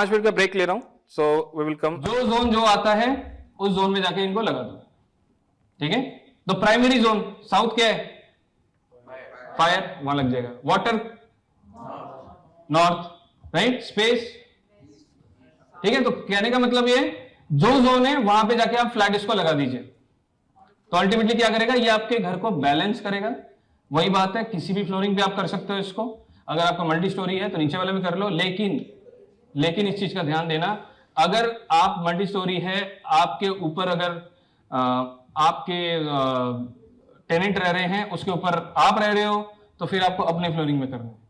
5 minute का break ले रहा हूं, सो वी विल कम। जो जोन जो आता है उस जोन में जाके इनको लगा दो, ठीक है। तो प्राइमरी जोन साउथ क्या है, फायर, वहां लग जाएगा। Water north, right. स्पेस, ठीक है। तो कहने का मतलब ये जो जोन है वहां पे जाके आप फ्लैट इसको लगा दीजिए, तो अल्टीमेटली क्या करेगा, ये आपके घर को बैलेंस करेगा। वही बात है, किसी भी फ्लोरिंग पे आप कर सकते हो इसको। अगर आपका मल्टी स्टोरी है तो नीचे वाले में कर लो, लेकिन इस चीज का ध्यान देना, अगर आप मल्टी स्टोरी है, आपके ऊपर अगर आपके टेनेंट रह रहे हैं, उसके ऊपर आप रह रहे हो, तो फिर आपको अपने फ्लोरिंग में करना है।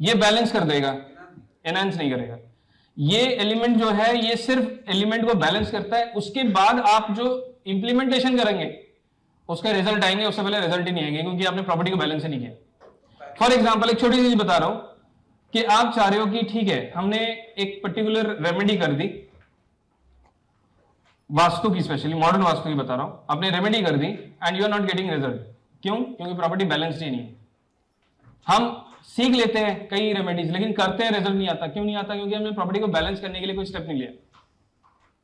ये बैलेंस कर देगा, एनहांस नहीं करेगा। ये एलिमेंट जो है ये सिर्फ एलिमेंट को बैलेंस करता है, उसके बाद आप जो इंप्लीमेंटेशन करेंगे उसका रिजल्ट आएंगे, उससे पहले रिजल्ट ही नहीं आएंगे, क्योंकि आपने प्रॉपर्टी को बैलेंस ही नहीं किया। फॉर एग्जांपल एक छोटी सी चीज बता रहा हूं कि आप चाह रहे हो कि ठीक है हमने एक पर्टिकुलर रेमेडी कर दी, वास्तु की, स्पेशली मॉडर्न वास्तु की बता रहा हूं, आपने रेमेडी कर दी and you are not getting result. क्यों? क्योंकि प्रॉपर्टी बैलेंस्ड ही नहीं है। हम सीख लेते हैं कई रेमेडीज, लेकिन करते हैं रिजल्ट नहीं आता। क्यों नहीं आता? क्योंकि हमने प्रॉपर्टी को बैलेंस करने के लिए कोई स्टेप नहीं लिया।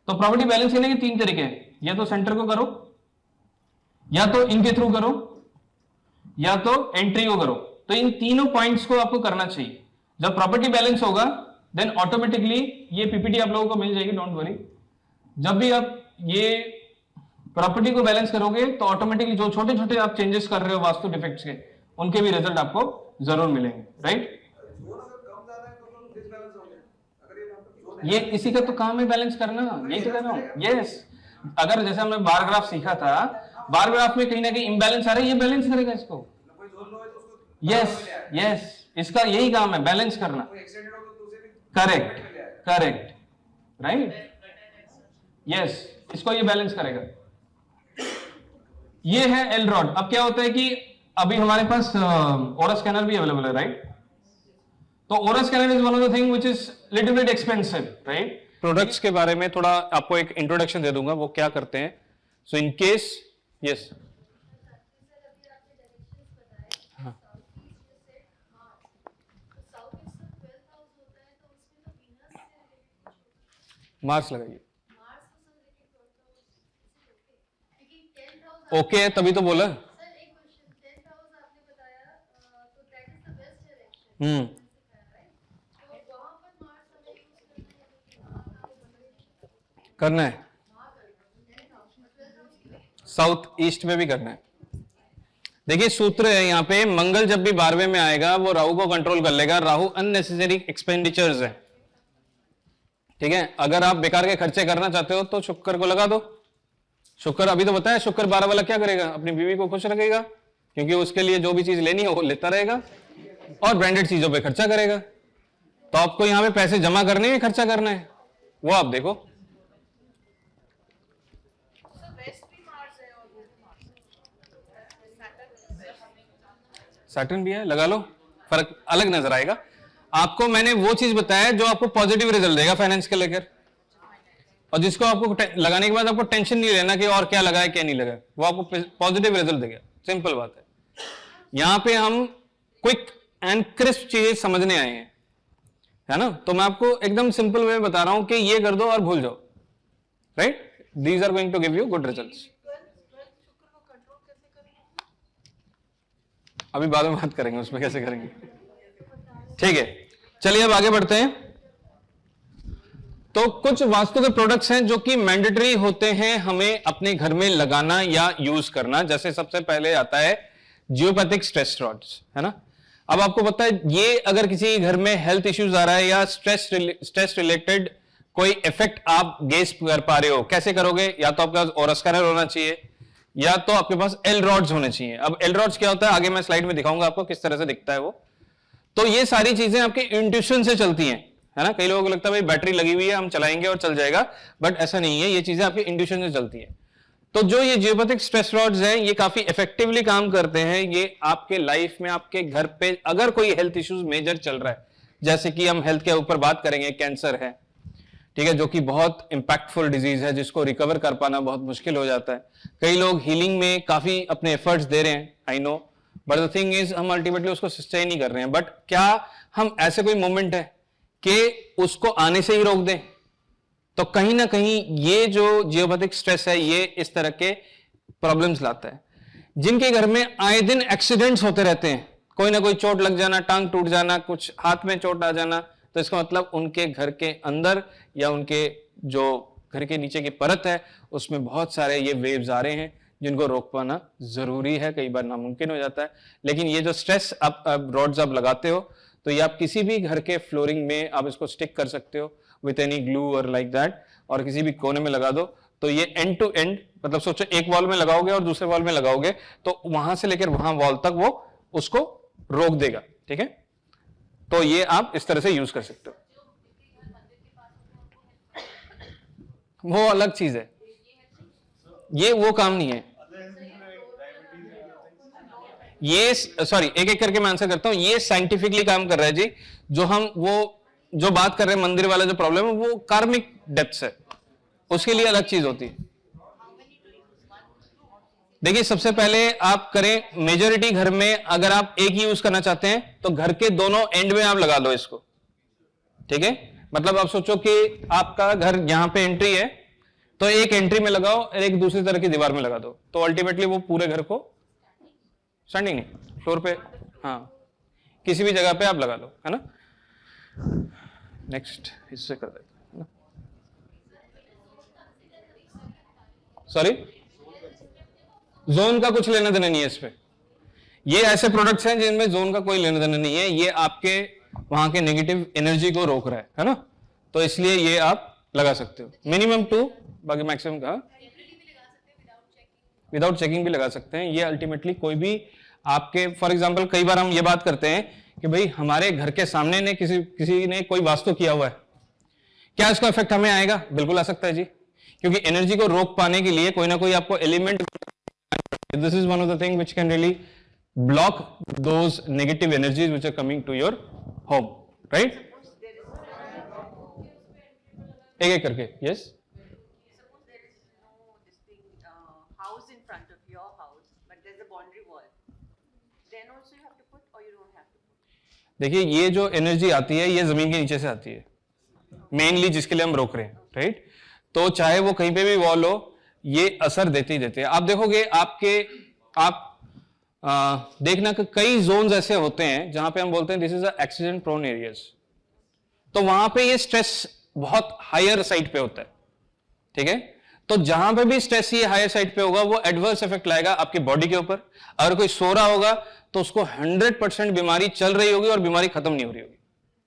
तो प्रॉपर्टी बैलेंस करने के 3 तरीके हैं, या तो सेंटर को करो, या तो इनके थ्रू करो, या तो एंट्री को करो। तो इन तीनों पॉइंट्स को आपको करना चाहिए। जब प्रॉपर्टी बैलेंस होगा देन ऑटोमेटिकली ये पीपीटी आप लोगों को मिल जाएगी, डोंट वरी। जब भी आप ये प्रॉपर्टी को बैलेंस करोगे तो ऑटोमेटिकली जो छोटे छोटे आप चेंजेस कर रहे हो वास्तु डिफेक्ट्स के, उनके भी रिजल्ट आपको जरूर मिलेंगे, राइट। ये इसी का तो काम है, बैलेंस करना। यही तो कर रहा हूं। यस, अगर जैसे हमने बार ग्राफ सीखा था, बार ग्राफ में कहीं ना कहीं इंबैलेंस आ रहा है, ये बैलेंस करेगा इसको। यस, इसका यही काम है, बैलेंस करना। Correct, correct, right. यस, इसको ये बैलेंस करेगा। ये है एल रॉड। अब क्या होता है कि अभी हमारे पास ओरा स्कैनर भी अवेलेबल है, राइट। तो aura scanner is one of the thing which is little bit expensive, right. Products के बारे में थोड़ा आपको एक इंट्रोडक्शन दे दूंगा, वो क्या करते हैं। सो इन केस, यस, मार्स लगाइए। ओके है, तभी तो बोला। करना है, साउथ ईस्ट में भी करना है। देखिए सूत्र है यहाँ पे, मंगल जब भी 12वें में आएगा वो राहु को कंट्रोल कर लेगा। राहु अननेसेसरी एक्सपेंडिचर्स है, ठीक है। अगर आप बेकार के खर्चे करना चाहते हो तो शुक्र को लगा दो। शुक्र, अभी तो बताया, शुक्र 12 वाला क्या करेगा, अपनी बीवी को खुश रखेगा, क्योंकि उसके लिए जो भी चीज लेनी है वो लेता रहेगा और ब्रांडेड चीजों पे खर्चा करेगा। तो आपको यहाँ पे पैसे जमा करने में खर्चा करना है, वो आप देखो। सैटर्न भी है, लगा लो, फर्क अलग नजर आएगा आपको। मैंने वो चीज बताया जो आपको पॉजिटिव रिजल्ट देगा फाइनेंस के लेकर, और जिसको आपको लगाने के बाद आपको टेंशन नहीं लेना कि और क्या लगा है क्या नहीं लगा, वो आपको पॉजिटिव रिजल्ट देगा। सिंपल बात है। यहां पे हम क्विक एंड क्रिस्प चीजें समझने आए हैं, है ना। तो मैं आपको एकदम सिंपल वे में बता रहा हूं कि ये कर दो और भूल जाओ, right. These are going to give you good results. अभी बाद में बात करेंगे उसमें कैसे करेंगे, ठीक है। चलिए अब आगे बढ़ते हैं। तो कुछ वास्तु के प्रोडक्ट्स हैं जो कि मैंडेटरी होते हैं हमें अपने घर में लगाना या यूज करना। जैसे सबसे पहले आता है जियोपैथिक स्ट्रेस रॉड्स, है ना। अब आपको पता है ये अगर किसी घर में हेल्थ इश्यूज आ रहा है या स्ट्रेस रिलेटेड कोई इफेक्ट आप गेस कर पा रहे हो, कैसे करोगे? या तो आपके पास ओरा स्कैनर होना चाहिए या तो आपके पास एल रॉड्स होने चाहिए। अब एल रॉड्स क्या होता है आगे मैं स्लाइड में दिखाऊंगा आपको किस तरह से दिखता है वो। तो ये सारी चीजें आपके इंट्यूशन से चलती हैं, है ना। कई लोगों को लगता है भाई बैटरी लगी हुई है हम चलाएंगे और चल जाएगा, बट ऐसा नहीं है। ये चीजें आपके इंट्यूशन से चलती हैं। तो जो ये जियोपैथिक स्ट्रेस रॉड्स हैं ये काफी इफेक्टिवली काम करते हैं। ये आपके लाइफ में आपके घर पे अगर कोई हेल्थ इश्यूज मेजर चल रहा है, जैसे कि हम हेल्थ के ऊपर बात करेंगे, कैंसर है, ठीक है, जो कि बहुत इंपैक्टफुल डिजीज है जिसको रिकवर कर पाना बहुत मुश्किल हो जाता है। कई लोग हीलिंग में काफी अपने एफर्ट्स दे रहे हैं, I know, but the thing is हम अल्टीमेटली उसको सस्टेन नहीं कर रहे हैं। बट क्या हम ऐसे कोई मोमेंट है कि उसको आने से ही रोक दें? तो कहीं ना कहीं ये जो जियोपैथिक स्ट्रेस है ये इस तरह के प्रॉब्लम्स लाता है। जिनके घर में आए दिन एक्सीडेंट्स होते रहते हैं, कोई ना कोई चोट लग जाना, टांग टूट जाना, कुछ हाथ में चोट आ जाना, तो इसका मतलब उनके घर के अंदर या उनके जो घर के नीचे की परत है उसमें बहुत सारे ये वेव्स आ रहे हैं जिनको रोक पाना जरूरी है, कई बार नामुमकिन हो जाता है। लेकिन ये जो स्ट्रेस आप रॉड्स आप लगाते हो तो ये आप किसी भी घर के फ्लोरिंग में आप इसको स्टिक कर सकते हो विथ एनी ग्लू और लाइक दैट, और किसी भी कोने में लगा दो तो ये एंड टू एंड, मतलब सोचो एक वॉल में लगाओगे और दूसरे वॉल में लगाओगे तो वहां से लेकर वहां वॉल तक वो उसको रोक देगा। ठीक है, तो ये आप इस तरह से यूज कर सकते हो। वो अलग चीज है, ये वो काम नहीं है। ये सॉरी, एक एक करके मैं आंसर करता हूं। ये साइंटिफिकली काम कर रहा है जी। जो हम वो जो बात कर रहे हैं मंदिर वाला जो प्रॉब्लम है वो कार्मिक डेप्थ है, उसके लिए अलग चीज होती है। देखिए सबसे पहले आप करें मेजोरिटी घर में अगर आप एक ही यूज करना चाहते हैं तो घर के दोनों एंड में आप लगा लो इसको। ठीक है, मतलब आप सोचो कि आपका घर यहां पे एंट्री है तो एक एंट्री में लगाओ और एक दूसरी तरह की दीवार में लगा दो, तो अल्टीमेटली वो पूरे घर को, स्टैंडिंग नहीं, फ्लोर पे, हाँ किसी भी जगह पे आप लगा लो, है ना। नेक्स्ट इससे कर देते हैं, सॉरी जोन का कुछ लेना देना नहीं है इस पे। ये ऐसे प्रोडक्ट्स हैं जिनमें जोन का कोई लेना देना नहीं है, ये आपके वहां के नेगेटिव एनर्जी को रोक रहा है ना, तो इसलिए ये आप लगा सकते हो। मिनिमम 2, बाकी मैक्सिमम का विदाउट चेकिंग भी लगा सकते हैं। ये अल्टीमेटली कोई भी आपके, फॉर एग्जांपल कई बार हम ये बात करते हैं कि भाई हमारे घर के सामने ने किसी ने कोई वास्तु किया हुआ है, क्या इसका इफेक्ट हमें आएगा? बिल्कुल आ सकता है जी, क्योंकि एनर्जी को रोक पाने के लिए कोई ना कोई आपको element, this is one of the thing which can really block those negative energies which are coming to your home, right. एक एक करके, यस। देखिए ये जो एनर्जी आती है ये जमीन के नीचे से आती है मेनली, जिसके लिए हम रोक रहे हैं, राइट। तो चाहे वो कहीं पे भी वॉल हो, ये असर देते ही देते हैं। आप देखोगे आप देखना कि कई जोन्स ऐसे होते हैं जहां पे हम बोलते हैं this is a accident prone areas, तो वहां पे ये स्ट्रेस बहुत हायर साइड पे होता है। ठीक है, तो जहां पे भी स्ट्रेस ये हायर साइड पे होगा वो एडवर्स इफेक्ट लाएगा आपकी बॉडी के ऊपर। अगर कोई सो रहा होगा तो उसको 100% बीमारी चल रही होगी और बीमारी खत्म नहीं हो रही होगी,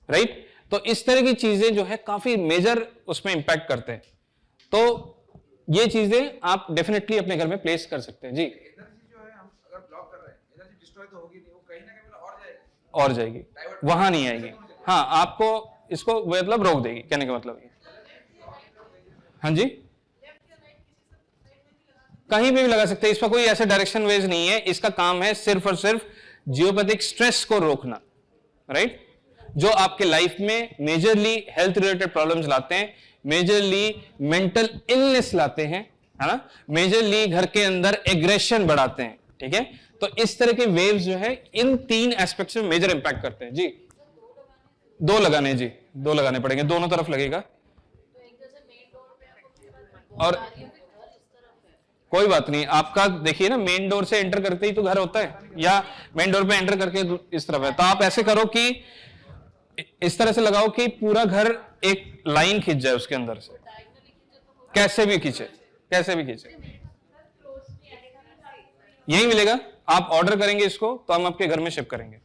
राइट। तो इस तरह की चीजें जो है काफी मेजर उसमें इंपैक्ट करते हैं। तो ये चीजें आप डेफिनेटली अपने घर में प्लेस कर सकते हैं जी। एनर्जी जो है हम अगर ब्लॉक कर रहे हैं, एनर्जी डिस्ट्रॉय तो होगी नहीं, वो कहीं ना कहीं और जाएगी, वहां नहीं आएगी। हाँ, आपको इसको मतलब रोक देगी, कहने का मतलब ये। हाँ जी, कहीं भी लगा सकते हैं, इसका कोई ऐसे डायरेक्शन वेज नहीं है। इसका काम है सिर्फ और सिर्फ जियोपैथिक स्ट्रेस को रोकना, राइट। जो आपके लाइफ में मेजरली हेल्थ रिलेटेड प्रॉब्लम्स लाते हैं, मेजरली मेंटल इलनेस लाते हैं, है ना, मेजरली घर के अंदर एग्रेशन बढ़ाते हैं। ठीक है, तो इस तरह के वेव्स जो है इन 3 एस्पेक्ट्स में मेजर इंपैक्ट करते हैं जी। 2 लगाने जी, 2 लगाने पड़ेंगे, दोनों तरफ लगेगा। और कोई बात नहीं, आपका देखिए ना, मेन डोर से एंटर करते ही तो घर होता है, या मेन डोर पे एंटर करके इस तरफ है, तो आप ऐसे करो कि इस तरह से लगाओ कि पूरा घर एक लाइन खींच जाए उसके अंदर से, कैसे भी खींचे, कैसे भी खींचे, यही मिलेगा। आप ऑर्डर करेंगे इसको तो हम आपके घर में शिप करेंगे।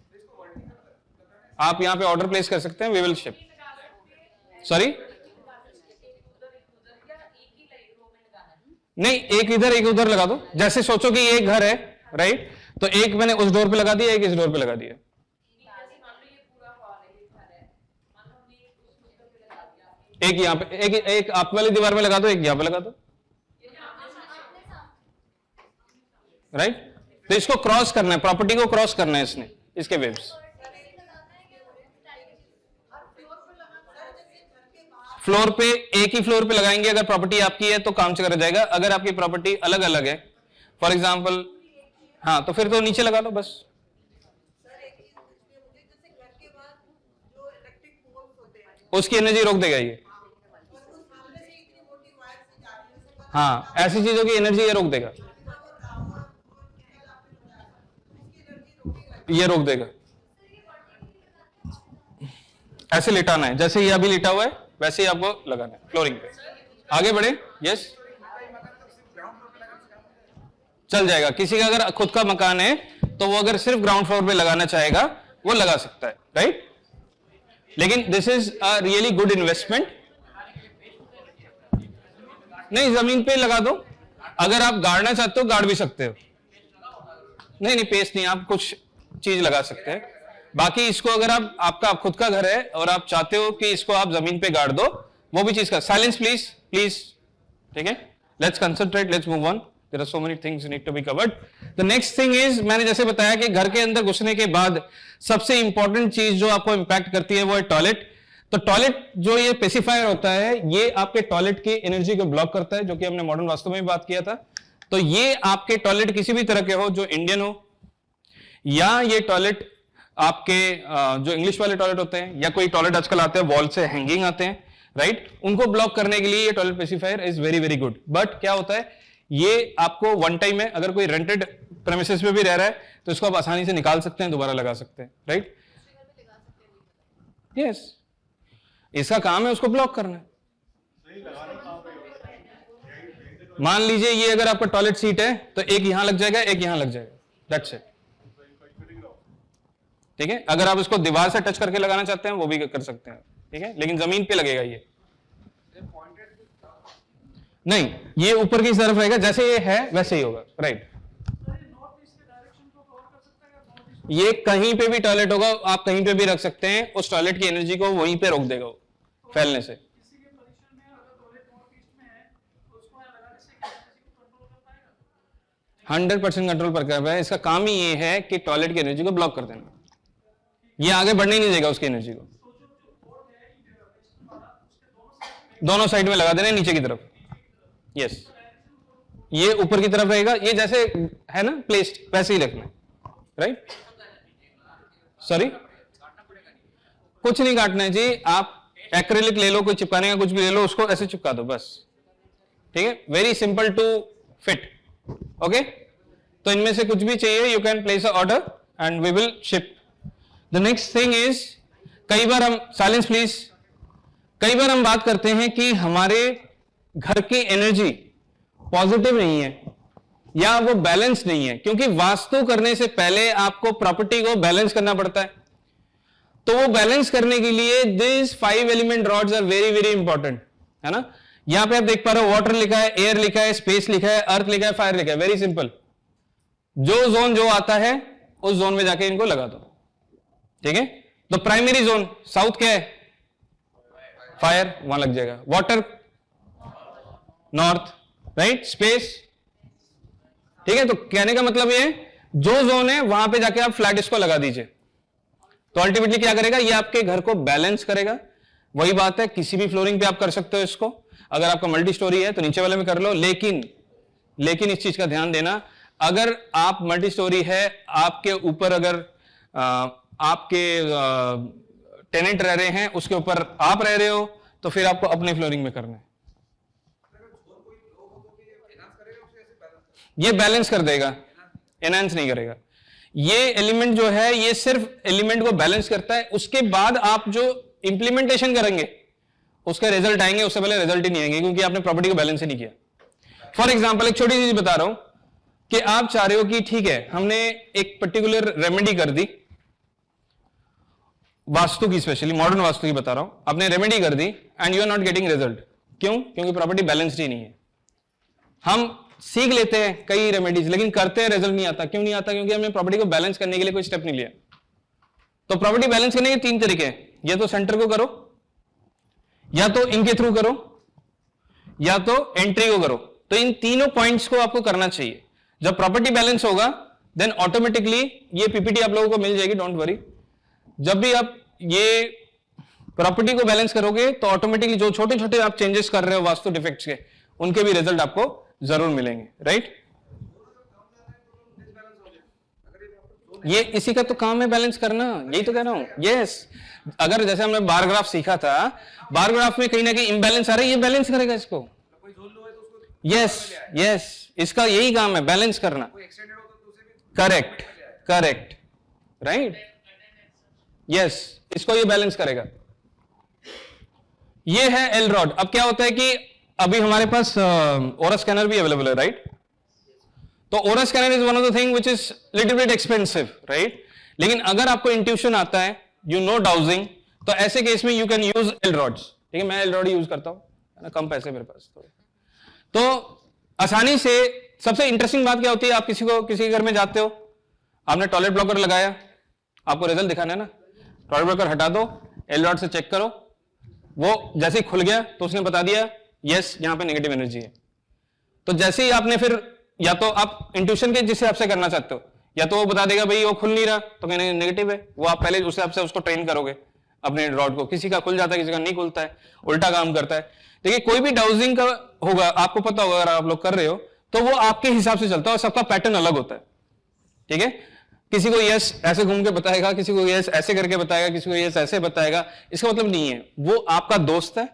आप यहां पे ऑर्डर प्लेस कर सकते हैं, वी विल शिप। सॉरी, नहीं, एक इधर एक उधर लगा दो। जैसे सोचो कि ये एक घर है, राइट, तो एक मैंने उस डोर पे लगा दिया, एक इस डोर पे लगा दिया। एक यहां पे, एक आप वाली दीवार में लगा दो, एक यहां पे लगा दो, राइट। तो इसको क्रॉस करना है, प्रॉपर्टी को क्रॉस करना है इसने, इसके वेव्स। फ्लोर पे, एक ही फ्लोर पे लगाएंगे अगर प्रॉपर्टी आपकी है तो काम चला जाएगा। अगर आपकी प्रॉपर्टी अलग अलग है, फॉर एग्जांपल, हाँ, तो फिर तो नीचे लगा लो बस, उसकी एनर्जी रोक देगा ये। हाँ, ऐसी चीजों की एनर्जी ये रोक देगा, ये रोक देगा। ऐसे लिटाना है, जैसे ये अभी लिटा हुआ है वैसे ही आपको लगाना है फ्लोरिंग पे। आगे बढ़े। यस, चल जाएगा। किसी का अगर खुद का मकान है तो वो अगर सिर्फ ग्राउंड फ्लोर पे लगाना चाहेगा वो लगा सकता है, राइट। लेकिन this is a really good investment. नहीं, जमीन पे लगा दो। अगर आप गाड़ना चाहते हो गाड़ भी सकते हो। नहीं नहीं, पेस्ट नहीं, आप कुछ चीज लगा सकते हैं। बाकी इसको अगर आपका खुद का घर है और आप चाहते हो कि इसको आप जमीन पे गाड़ दो, वो भी चीज का। Silence please, please. ठीक है, let's concentrate, let's move on. There are so many things need to be covered. The next thing is, मैंने जैसे बताया कि घर के अंदर घुसने के बाद सबसे इंपॉर्टेंट चीज जो आपको इंपैक्ट करती है वो है टॉयलेट। तो टॉयलेट जो ये पेसिफायर होता है, ये आपके टॉयलेट की एनर्जी को ब्लॉक करता है, जो कि हमने मॉडर्न वास्तु में भी बात किया था। तो ये आपके टॉयलेट किसी भी तरह के हो, जो इंडियन हो, या ये टॉयलेट आपके जो इंग्लिश वाले टॉयलेट होते हैं, या कोई टॉयलेट आजकल आते हैं वॉल से हैंगिंग आते हैं, राइट, उनको ब्लॉक करने के लिए ये toilet pacifier is very very good. But क्या होता है, ये आपको वन टाइम है, अगर कोई रेंटेड प्रेमिसेस पे भी रह रहा है तो इसको आप आसानी से निकाल सकते हैं, दोबारा लगा सकते हैं, राइट। यस, इसका काम है उसको ब्लॉक करना। मान लीजिए ये अगर आपका टॉयलेट सीट है तो एक यहां लग जाएगा, एक यहां लग जाएगा, दैट्स इट। ठीक है, अगर आप इसको दीवार से टच करके लगाना चाहते हैं वो भी कर सकते हैं, ठीक है, लेकिन जमीन पे लगेगा ये नहीं, ये ऊपर की तरफ रहेगा, जैसे ये है वैसे ही होगा, राइट। ये कहीं पे भी टॉयलेट होगा, आप कहीं पे भी रख सकते हैं, उस टॉयलेट की एनर्जी को वहीं पे रोक देगा वो फैलने से। 100% कंट्रोल पर कर रहा है। इसका काम ही ये है कि टॉयलेट की एनर्जी को ब्लॉक कर देना, ये आगे बढ़ने ही नहीं देगा उसकी एनर्जी को। दोनों साइड में लगा देना, नीचे की तरफ। यस, ये ऊपर की तरफ रहेगा, ये जैसे है ना प्लेस्ड वैसे ही रखना, राइट। सॉरी, कुछ नहीं काटना है जी, आप एक्रिलिक ले लो, कोई चिपकाने का कुछ भी ले लो, उसको ऐसे चिपका दो बस, ठीक है, very simple to fit. Okay, तो इनमें से कुछ भी चाहिए, you can place a order and we will ship. The next thing is, कई बार हम, साइलेंस प्लीज, कई बार हम बात करते हैं कि हमारे घर की एनर्जी पॉजिटिव नहीं है या वो बैलेंस नहीं है, क्योंकि वास्तु करने से पहले आपको प्रॉपर्टी को बैलेंस करना पड़ता है। तो वो बैलेंस करने के लिए this 5 element rods are very very important, है ना। यहां पे आप देख पा रहे हो, वाटर लिखा है, एयर लिखा है, स्पेस लिखा है, अर्थ लिखा है, फायर लिखा है। वेरी सिंपल, जो जोन जो आता है उस जोन में जाके इनको लगा दो, ठीक है। तो प्राइमरी जोन साउथ क्या है, फायर, वहां लग जाएगा। वाटर नॉर्थ, राइट, स्पेस, ठीक है। तो कहने का मतलब ये है, जो जोन है वहां पे जाके आप फ्लैट इसको लगा दीजिए, तो अल्टीमेटली क्या करेगा, ये आपके घर को बैलेंस करेगा। वही बात है, किसी भी फ्लोरिंग पे आप कर सकते हो इसको, अगर आपका मल्टी स्टोरी है तो नीचे वाले में कर लो, लेकिन इस चीज का ध्यान देना, अगर आप मल्टी स्टोरी है, आपके ऊपर अगर आपके टेनेंट रह रहे हैं, उसके ऊपर आप रह रहे हो, तो फिर आपको अपने फ्लोरिंग में करना है। ये बैलेंस कर देगा, एनहांस नहीं करेगा। ये एलिमेंट जो है ये सिर्फ एलिमेंट को बैलेंस करता है, उसके बाद आप जो इंप्लीमेंटेशन करेंगे उसके रिजल्ट आएंगे, उससे पहले रिजल्ट ही नहीं आएंगे, क्योंकि आपने प्रॉपर्टी को बैलेंस ही नहीं किया। फॉर एग्जांपल एक छोटी चीज बता रहा हूं कि आप चाह रहे हो कि ठीक है, हमने एक पर्टिकुलर रेमेडी कर दी, वास्तु की, स्पेशली मॉडर्न वास्तु की बता रहा हूं, आपने रेमेडी कर दी and you are not getting result. क्यों? क्योंकि प्रॉपर्टी बैलेंस्ड ही नहीं है। हम सीख लेते हैं कई रेमेडीज, लेकिन करते हैं रिजल्ट नहीं आता। क्यों नहीं आता? क्योंकि हमने प्रॉपर्टी को बैलेंस करने के लिए कोई स्टेप नहीं लिया। तो प्रॉपर्टी बैलेंस करने के 3 तरीके हैं, या तो सेंटर को करो, या तो इनके थ्रू करो, या तो एंट्री को करो। तो इन तीनों पॉइंट्स को आपको करना चाहिए। जब प्रॉपर्टी बैलेंस होगा देन ऑटोमेटिकली ये पीपीटी आप लोगों को मिल जाएगी, डोंट वरी। जब भी आप ये प्रॉपर्टी को बैलेंस करोगे तो ऑटोमेटिकली जो छोटे छोटे आप चेंजेस कर रहे हो वास्तु डिफेक्ट्स के, उनके भी रिजल्ट आपको जरूर मिलेंगे, राइट। ये इसी का तो काम है बैलेंस करना, यही तो कह रहा हूं। यस, अगर जैसे हमने बार ग्राफ सीखा था, बार ग्राफ में कहीं ना कहीं इम्बैलेंस आ रहा है, ये बैलेंस करेगा इसको। कोई जोन लो है तो उसको यस यस, इसका यही काम है, बैलेंस करना। कोई एक्सटेंडेड होता तो उसे भी करेक्ट करेक्ट, राइट, यस, इसको ये बैलेंस करेगा। ये है एल रॉड। अब क्या होता है कि अभी हमारे पास ओरा स्कैनर भी अवेलेबल है, राइट? तो aura scanner is one of the thing which is little bit expensive, right? लेकिन अगर आपको इंट्यूशन आता है, यू नो डाउजिंग, तो ऐसे केस में you can use L rods. ठीक है, मैं एल रॉड यूज करता हूं, है ना, कम पैसे मेरे पास तो आसानी से। सबसे इंटरेस्टिंग बात क्या होती है, आप किसी के घर में जाते हो, आपने टॉयलेट ब्लॉकर लगाया, आपको रिजल्ट दिखाना है ना, टॉयलेट ब्लॉकर हटा दो, एल रॉड से चेक करो, वो जैसे ही खुल गया तो उसने बता दिया यस यहां पे नेगेटिव एनर्जी है। तो जैसे ही आपने फिर, या तो आप इंट्यूशन के जिस हिसाब से करना चाहते हो, या तो वो बता देगा भाई वो खुल नहीं रहा तो कहने नेगेटिव है, वो आप पहले उस हिसाब से उसको ट्रेन करोगे अपने रॉड को। किसी का खुल जाता है, किसी का नहीं खुलता है, उल्टा काम करता है। देखिए कोई भी डाउजिंग का होगा, आपको पता होगा, अगर आप लोग कर रहे हो तो वो आपके हिसाब से चलता है और सबका पैटर्न अलग होता है। ठीक है, किसी को यस ऐसे घूम के बताएगा, किसी को यस ऐसे करके बताएगा, किसी को यस ऐसे बताएगा। इसका मतलब नहीं है वो आपका दोस्त है,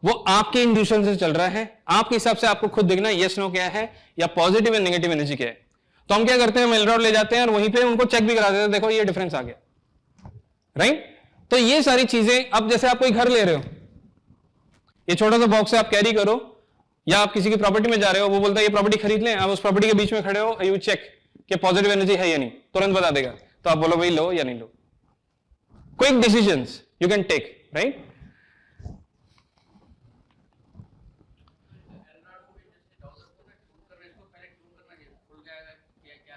वो आपके इंट्यूशन से चल रहा है, आपके हिसाब से आपको खुद देखना यस नो क्या है या पॉजिटिव या नेगेटिव एनर्जी क्या है। तो हम क्या करते हैं, मेल रॉड ले जाते हैं और वहीं पे उनको चेक भी करा देते हैं, देखो ये डिफरेंस आ गया, राइट? तो ये सारी चीजें, अब जैसे आप कोई घर ले रहे हो, ये छोटा सा बॉक्स है, आप कैरी करो, या आप किसी की प्रॉपर्टी में जा रहे हो, वो बोलता है ये प्रॉपर्टी खरीद लें, आप उस प्रॉपर्टी के बीच में खड़े हो, यू चेक कि पॉजिटिव एनर्जी है या नहीं, तुरंत बता देगा। तो आप बोलो भाई लो या नहीं लो। Quick decisions you can take, right?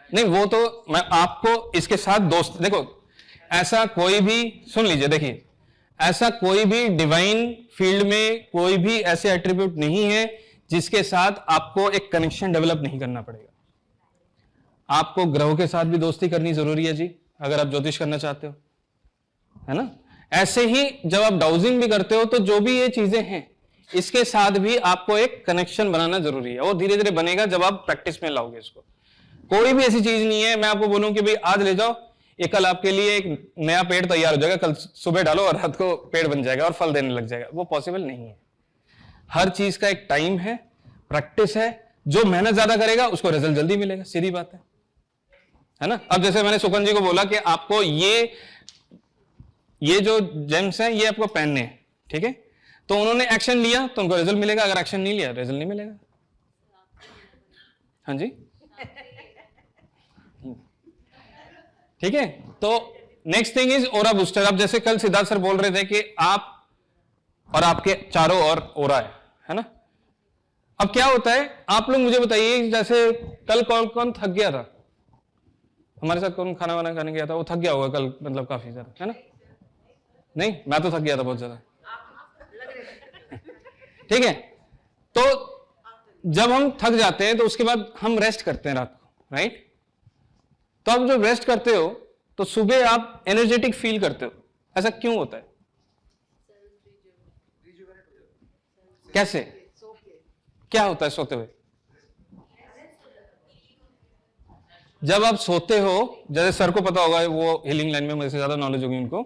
नहीं, वो तो मैं आपको इसके साथ दोस्त, देखो ऐसा कोई भी, सुन लीजिए, देखिए ऐसा कोई भी डिवाइन फील्ड में कोई भी ऐसे एट्रीब्यूट नहीं है जिसके साथ आपको एक कनेक्शन डेवलप नहीं करना पड़ेगा। आपको ग्रहों के साथ भी दोस्ती करनी जरूरी है जी, अगर आप ज्योतिष करना चाहते हो, है ना? ऐसे ही जब आप डाउजिंग भी करते हो तो जो भी ये चीजें हैं इसके साथ भी आपको एक कनेक्शन बनाना जरूरी है। वो धीरे धीरे बनेगा जब आप प्रैक्टिस में लाओगे इसको। कोई भी ऐसी चीज नहीं है मैं आपको बोलूं कि भाई आज ले जाओ, ये कल आपके लिए एक नया पेड़ तैयार हो जाएगा, कल सुबह डालो और रात को पेड़ बन जाएगा और फल देने लग जाएगा। वो पॉसिबल नहीं है। हर चीज का एक टाइम है, प्रैक्टिस है। जो मेहनत ज्यादा करेगा उसको रिजल्ट जल्दी मिलेगा, सीधी बात है ना? अब जैसे मैंने सुकन जी को बोला कि आपको ये जो जेम्स हैं ये आपको पहनने हैं, ठीक है? तो उन्होंने एक्शन लिया तो उनको रिजल्ट मिलेगा, अगर एक्शन नहीं लिया रिजल्ट नहीं मिलेगा। हाँ जी, ठीक है। तो next thing is aura booster. अब जैसे कल सिद्धार्थ सर बोल रहे थे कि आप और आपके चारों ओर ओरा है ना? अब क्या होता है, आप लोग मुझे बताइए, जैसे कल कौन कौन थक गया था हमारे साथ? कौन खाना वाना खाने गया था? वो थक गया होगा कल, मतलब काफी ज्यादा, है ना? नहीं, मैं तो थक गया था बहुत ज्यादा। ठीक है, तो जब हम थक जाते हैं तो उसके बाद हम रेस्ट करते हैं रात को, राइट? तो आप जब रेस्ट करते हो तो सुबह आप एनर्जेटिक फील करते हो। ऐसा क्यों होता है? कैसे, क्या होता है सोते हुए? जब आप सोते हो, जैसे सर को पता होगा, वो हीलिंग लाइन में मुझे से ज्यादा नॉलेज होगी उनको।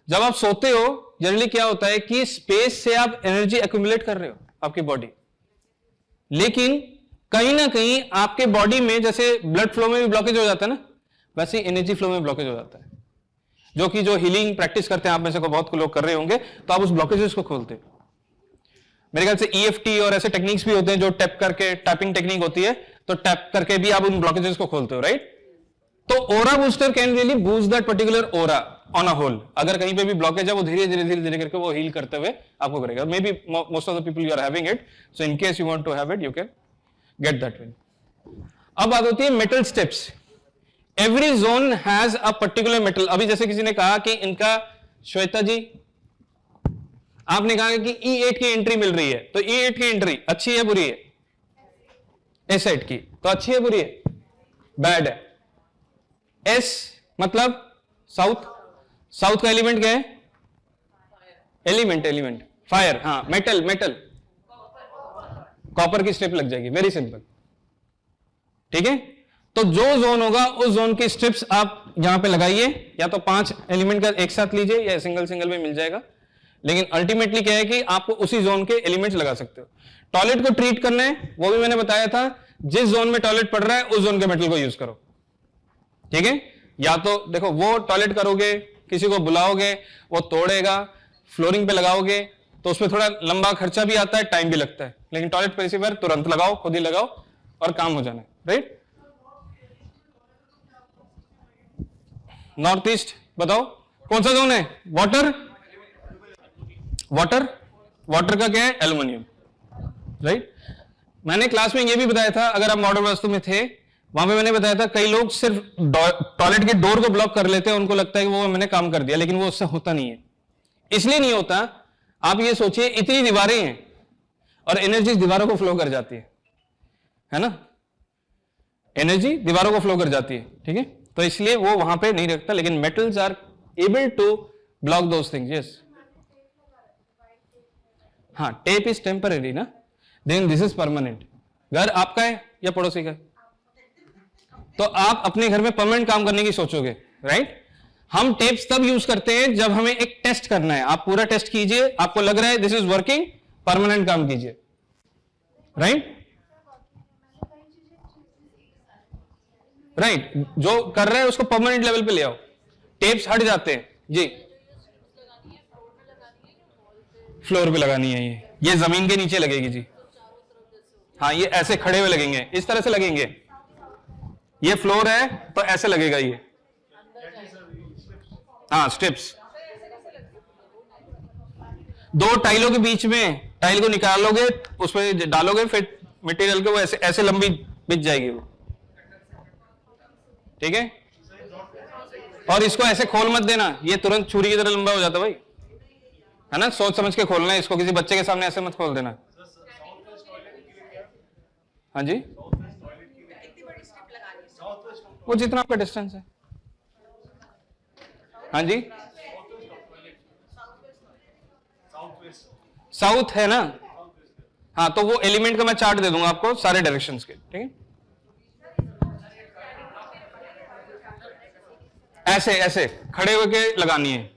जब आप सोते हो जनरली क्या होता है कि स्पेस से आप एनर्जी एक्यूमुलेट कर रहे हो आपकी बॉडी, लेकिन कहीं ना कहीं आपके बॉडी में जैसे ब्लड फ्लो में भी ब्लॉकेज हो जाता है ना, वैसे ही एनर्जी फ्लो में ब्लॉकेज हो जाता है। जो कि जो हीलिंग प्रैक्टिस करते हैं आप में से बहुत लोग कर रहे होंगे, तो आप उस ब्लॉकेजेस को खोलते हो। मेरे ख्याल से EFT और ऐसे टेक्निक्स भी होते हैं जो टैप करके, टैपिंग टेक्निक होती है, तो टैप करके भी आप उन ब्लॉकेजेस को खोलते हो, राइट? तो aura booster can really boost that particular aura on a whole. अगर कहीं पे भी ब्लॉकेज है वो धीरे धीरे करके वो हील करते हुए आपको करेगा। Maybe most of the people you are having it, so in case you want to have it, you can get that way. अब बात होती है metal steps. Every zone has a particular metal. अभी जैसे किसी ने कहा कि इनका, श्वेता जी आपने कहा कि E8 की एंट्री मिल रही है, तो E8 की एंट्री अच्छी है बुरी है? S8 की तो अच्छी है बुरी है? बैड है। S मतलब साउथ, साउथ का एलिमेंट क्या है? Element fire. हाँ, मेटल कॉपर की स्टेप लग जाएगी, वेरी सिंपल। ठीक है, तो जो जोन होगा उस जोन की स्ट्रिप्स आप यहां पे लगाइए, या तो 5 एलिमेंट का एक साथ लीजिए या सिंगल सिंगल में मिल जाएगा, लेकिन अल्टीमेटली क्या है कि आपको उसी जोन के एलिमेंट्स लगा सकते हो। टॉयलेट को ट्रीट करना है वो भी मैंने बताया था, जिस जोन में टॉयलेट पड़ रहा है उस जोन के मेटल को यूज करो, ठीक है। या तो देखो वो टॉयलेट करोगे, किसी को बुलाओगे, वो तोड़ेगा, फ्लोरिंग पे लगाओगे तो उसमें थोड़ा लंबा खर्चा भी आता है, टाइम भी लगता है, लेकिन टॉयलेट पेसिवर तुरंत लगाओ, खुद ही लगाओ और काम हो जाना है, राइट। नॉर्थ ईस्ट बताओ कौन सा जोन है? वाटर, वाटर, वाटर का क्या है? Aluminium, right. मैंने क्लास में ये भी बताया था, अगर आप मॉडर्न वास्तु में थे, वहां पे मैंने बताया था कई लोग सिर्फ टॉयलेट के डोर को ब्लॉक कर लेते हैं, उनको लगता है कि वो मैंने काम कर दिया, लेकिन वो उससे होता नहीं है। इसलिए नहीं होता, आप ये सोचिए इतनी दीवारें हैं और एनर्जी दीवारों को फ्लो कर जाती है ना, एनर्जी दीवारों को फ्लो कर जाती है, ठीक है। तो इसलिए वो वहां पे नहीं रखता, लेकिन metals are able to block those things. Yes, हाँ, टेप इज टेम्पररी ना, देन दिस इज परमानेंट। घर आपका है या पड़ोसी का? तो आप अपने घर में परमानेंट काम करने की सोचोगे, राइट। हम टेप्स तब यूज करते हैं जब हमें एक टेस्ट करना है। आप पूरा टेस्ट कीजिए, आपको लग रहा है दिस इज वर्किंग, परमानेंट काम कीजिए, राइट। राइट, जो कर रहा है उसको परमानेंट लेवल पे ले आओ, टेप्स हट जाते हैं जी। फ्लोर पे लगानी है, ये जमीन के नीचे लगेगी जी। हाँ, ये ऐसे खड़े हुए लगेंगे, इस तरह से लगेंगे, ये फ्लोर है तो ऐसे लगेगा ये, हाँ स्टेप्स। दो टाइलों के बीच में टाइल को निकालोगे, उसमें डालोगे, फिर मटेरियल को वो ऐसे ऐसे लंबी बिछ जाएगी वो, ठीक है। और इसको ऐसे खोल मत देना, ये तुरंत छुरी की तरह लंबा हो जाता भाई, है ना। सोच समझ के खोलना है इसको, किसी बच्चे के सामने ऐसे मत खोल देना। हाँ जी, वो जितना आपका डिस्टेंस है। हाँ जी, साउथ है ना, हाँ, तो वो एलिमेंट का मैं चार्ट दे दूंगा आपको सारे डायरेक्शंस के, ठीक है। ऐसे ऐसे खड़े होके लगानी है,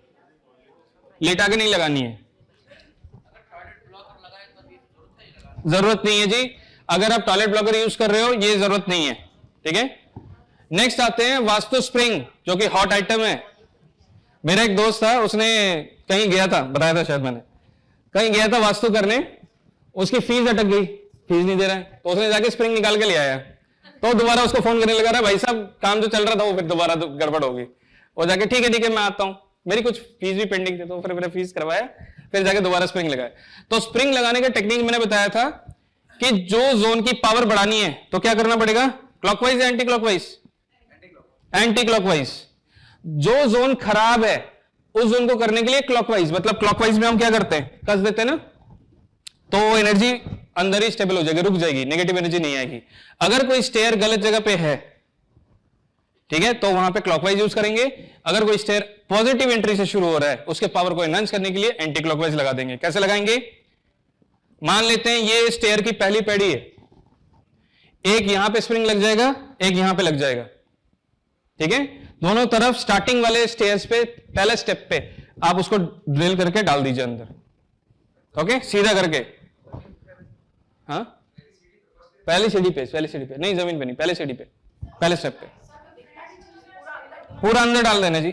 लेटा के नहीं लगानी है, जरूरत नहीं है जी। अगर आप टॉयलेट ब्लॉकर यूज कर रहे हो, ये जरूरत नहीं है, ठीक है। नेक्स्ट आते हैं वास्तु स्प्रिंग, जो कि हॉट आइटम है। मेरा एक दोस्त था, उसने कहीं गया था, बताया था शायद मैंने, कहीं गया था वास्तु करने, उसकी फीस अटक गई, फीस नहीं दे रहा है, तो उसने जाके स्प्रिंग निकाल के ले आया। तो दोबारा उसको फोन करने लगा, रहा भाई साहब काम जो चल रहा था वो फिर दोबारा तो गड़बड़ होगी। वो जाके ठीक है मैं आता हूं, मेरी कुछ फीस भी पेंडिंग थी, तो फिर मेरा फीस करवाया, फिर जाके दोबारा स्प्रिंग लगाया। तो स्प्रिंग लगाने का टेक्निक मैंने बताया था कि जो जोन की पावर बढ़ानी है तो क्या करना पड़ेगा, क्लॉकवाइज या एंटी क्लॉकवाइज? Anti clockwise. जो जोन खराब है उस जोन को करने के लिए क्लॉकवाइज, मतलब क्लॉकवाइज में हम क्या करते हैं, कस देते हैं ना, तो एनर्जी अंदर ही स्टेबल हो जाएगी, रुक जाएगी, नेगेटिव एनर्जी नहीं आएगी। अगर कोई स्टेयर गलत जगह पे है, ठीक है, तो वहां पे क्लॉकवाइज यूज करेंगे। अगर कोई स्टेयर पॉजिटिव एंट्री से शुरू हो रहा है, उसके पावर को एनहांस करने के लिए एंटी क्लॉकवाइज लगा देंगे। कैसे लगाएंगे? मान लेते हैं ये स्टेयर की पहली पैड़ी है, एक यहां पे स्प्रिंग लग जाएगा, एक यहां पे लग जाएगा, ठीक है। दोनों तरफ स्टार्टिंग वाले स्टेयर्स पे, पहले स्टेप पे आप उसको ड्रिल करके डाल दीजिए अंदर, ओके, सीधा करके। हाँ, पहली सीढ़ी पे, नहीं जमीन पे नहीं, पहले सीढ़ी पे, पहले स्टेप पे पूरा अंदर डाल देना जी,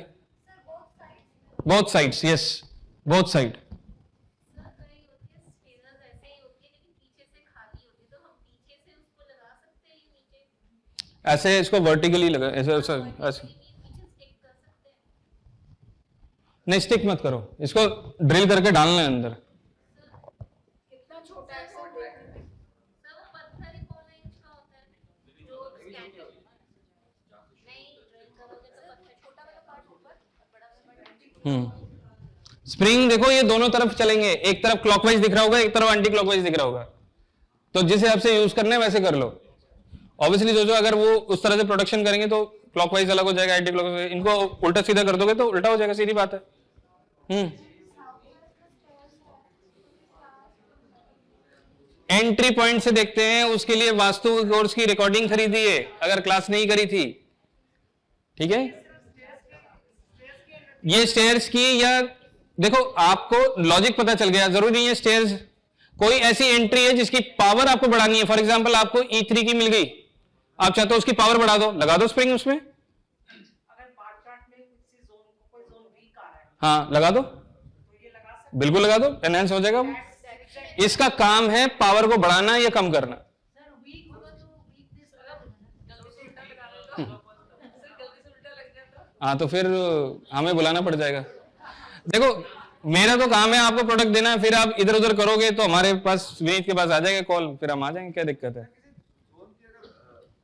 both sides, yes, both side. ऐसे इसको वर्टिकली लगा, ऐसे ऐसे ऐसे नहीं, स्टिक मत करो, इसको ड्रिल करके डालना है अंदर। कितना छोटा है सर, पत्थर ही पौने इंच का होता है जो स्टैंड नहीं ड्रिल करोगे तो पत्थर छोटा वाला पार्ट ऊपर और बड़ा वाला। स्प्रिंग देखो ये दोनों तरफ चलेंगे, एक तरफ क्लॉकवाइज दिख रहा होगा, एक तरफ एंटी क्लॉकवाइज दिख रहा होगा, तो जिस हिसाब से यूज करना है वैसे कर लो। ऑब्वियसली सोचो अगर वो उस तरह से प्रोडक्शन करेंगे तो क्लॉकवाइज अलग हो जाएगा, एंटी क्लॉकवाइज, इनको उल्टा सीधा कर दोगे तो उल्टा हो जाएगा, सीधी बात है। एंट्री पॉइंट से देखते हैं, उसके लिए वास्तु कोर्स की रिकॉर्डिंग खरीदी है अगर क्लास नहीं करी थी, ठीक है। ये स्टेयर्स की, या देखो आपको लॉजिक पता चल गया, जरूरी नहीं है स्टेयर्स, कोई ऐसी एंट्री है जिसकी पावर आपको बढ़ानी है। फॉर एग्जांपल आपको E3 की मिल गई, आप चाहते हो उसकी पावर बढ़ा दो, लगा दो स्प्रिंग उसमें, अगर बार चार्ट में किसी जोन को कोई जोन वीक आ रहा है हाँ लगा दो, तो ये लगा सकते बिल्कुल लगा दो, एनहांस हो जाएगा वो। इसका काम है पावर को बढ़ाना या कम करना। सर वीक होगा तो वीकनेस गलती से उल्टा लगा लो तो सर गलती से उल्टा लग जाता। हाँ तो फिर हमें बुलाना पड़ जाएगा। देखो मेरा तो काम है आपको प्रोडक्ट देना है, फिर आप इधर उधर करोगे तो हमारे पास, विनीत के पास आ जाएगा कॉल, फिर हम आ जाएंगे, क्या दिक्कत है।